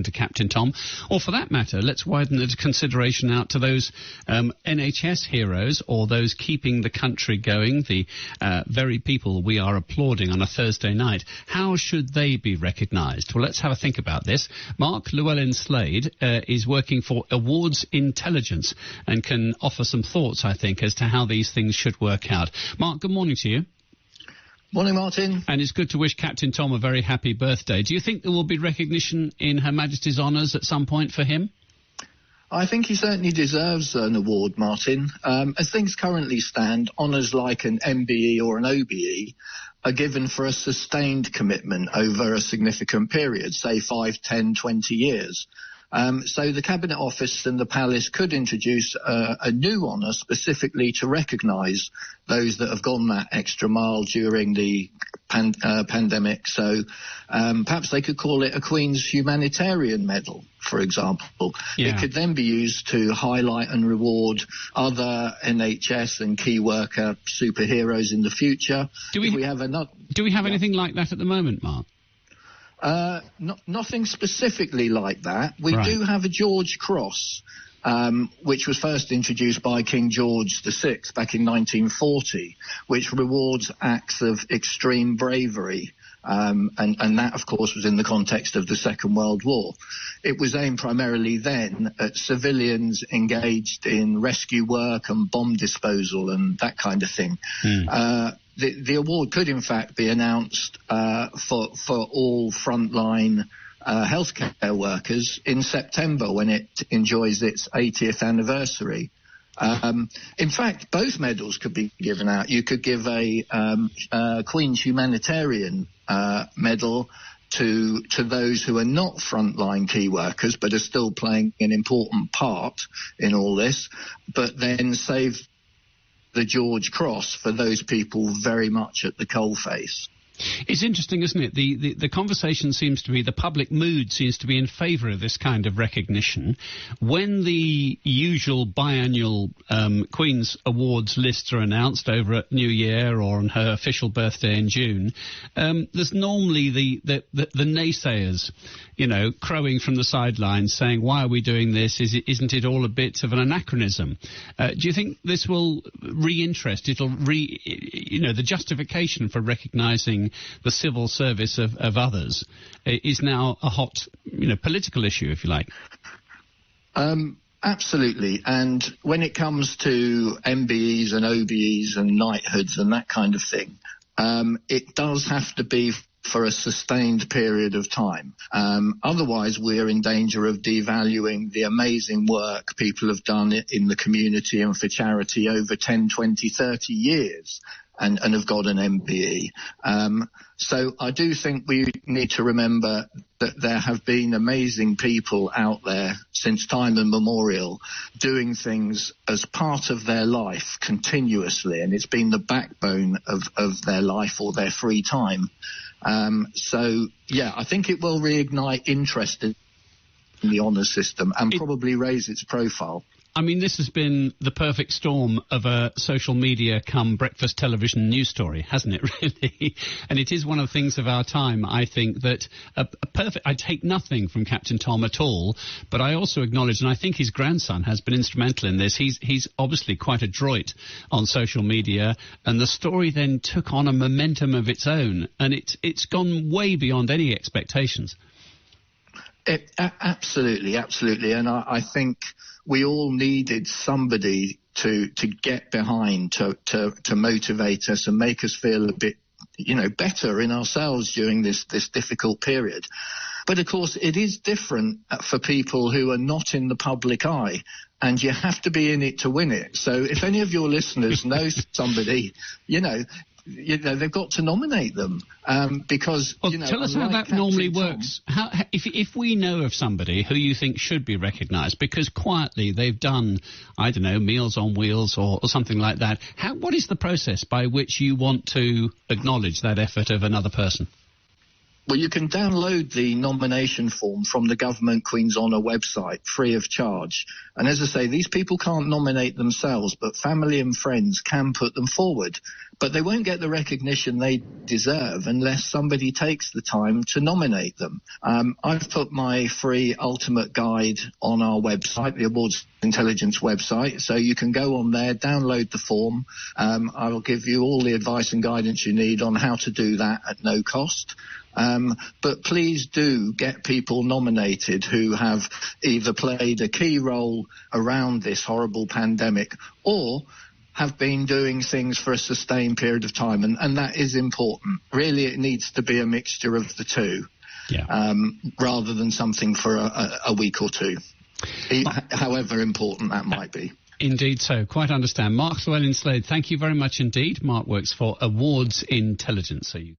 to Captain Tom, or for that matter, let's widen the consideration out to those NHS heroes or those keeping the country going, the very people we are applauding on a Thursday night. How should they be recognised? Well, let's have a think about this. Mark Llewellyn-Slade is working for Awards Intelligence and can offer some thoughts, I think, as to how these things should work out. Mark, good morning to you. Morning, Martin. And it's good to wish Captain Tom a very happy birthday. Do you think there will be recognition in Her Majesty's honours at some point for him? I think he certainly deserves an award, Martin. As things currently stand, honours like an MBE or an OBE are given for a sustained commitment over a significant period, say 5, 10, 20 years. So the Cabinet Office and the Palace could introduce a new honour specifically to recognise those that have gone that extra mile during the pandemic. So perhaps they could call it a Queen's Humanitarian Medal, for example. Yeah. It could then be used to highlight and reward other NHS and key worker superheroes in the future. Do we have anything like that at the moment, Mark? Nothing specifically like that. We do have a George Cross, which was first introduced by King George VI back in 1940, which rewards acts of extreme bravery. And that, of course, was in the context of the Second World War. It was aimed primarily then at civilians engaged in rescue work and bomb disposal and that kind of thing. The award could, in fact, be announced for all frontline healthcare workers in September when it enjoys its 80th anniversary. In fact, both medals could be given out. You could give a Queen's Humanitarian medal to those who are not frontline key workers but are still playing an important part in all this, but then save the George Cross for those people very much at the coalface. It's interesting, isn't it? The conversation seems to be, the public mood seems to be in favour of this kind of recognition. When the usual biannual Queen's Awards lists are announced over at New Year or on her official birthday in June, there's normally the naysayers, you know, crowing from the sidelines saying, why are we doing this? Isn't it all a bit of an anachronism? Do you think this will reinterest? The justification for recognising the civil service of others is now a hot, political issue, if you like. Absolutely. And when it comes to MBEs and OBEs and knighthoods and that kind of thing, it does have to be for a sustained period of time. Otherwise, we're in danger of devaluing the amazing work people have done in the community and for charity over 10, 20, 30 years. And have got an MBE. So I do think we need to remember that there have been amazing people out there since time immemorial doing things as part of their life continuously, and it's been the backbone of their life or their free time. I think it will reignite interest in the honours system and probably raise its profile. I mean, this has been the perfect storm of a social media come breakfast television news story, hasn't it, really? And it is one of the things of our time, I think, that I take nothing from Captain Tom at all, but I also acknowledge, and I think his grandson has been instrumental in this, he's obviously quite adroit on social media, and the story then took on a momentum of its own, and it's gone way beyond any expectations. Absolutely. And I think we all needed somebody to get behind, to motivate us and make us feel a bit, better in ourselves during this difficult period. But of course, it is different for people who are not in the public eye, and you have to be in it to win it. So if any of your listeners know somebody, they've got to nominate them because. Well, tell us how that normally works. If we know of somebody who you think should be recognised because quietly they've done, I don't know, Meals on Wheels or something like that, what is the process by which you want to acknowledge that effort of another person? Well, you can download the nomination form from the Government Queen's Honour website free of charge. And as I say, these people can't nominate themselves, but family and friends can put them forward. But they won't get the recognition they deserve unless somebody takes the time to nominate them. I've put my free ultimate guide on our website, the Awards Intelligence website, so you can go on there, download the form. I will give you all the advice and guidance you need on how to do that at no cost. But please do get people nominated who have either played a key role around this horrible pandemic or have been doing things for a sustained period of time. And that is important. Really, it needs to be a mixture of the two, rather than something for a week or two, however important that might be. Indeed so. Quite understand. Mark Llewellyn-Slade, thank you very much indeed. Mark works for Awards Intelligence. So you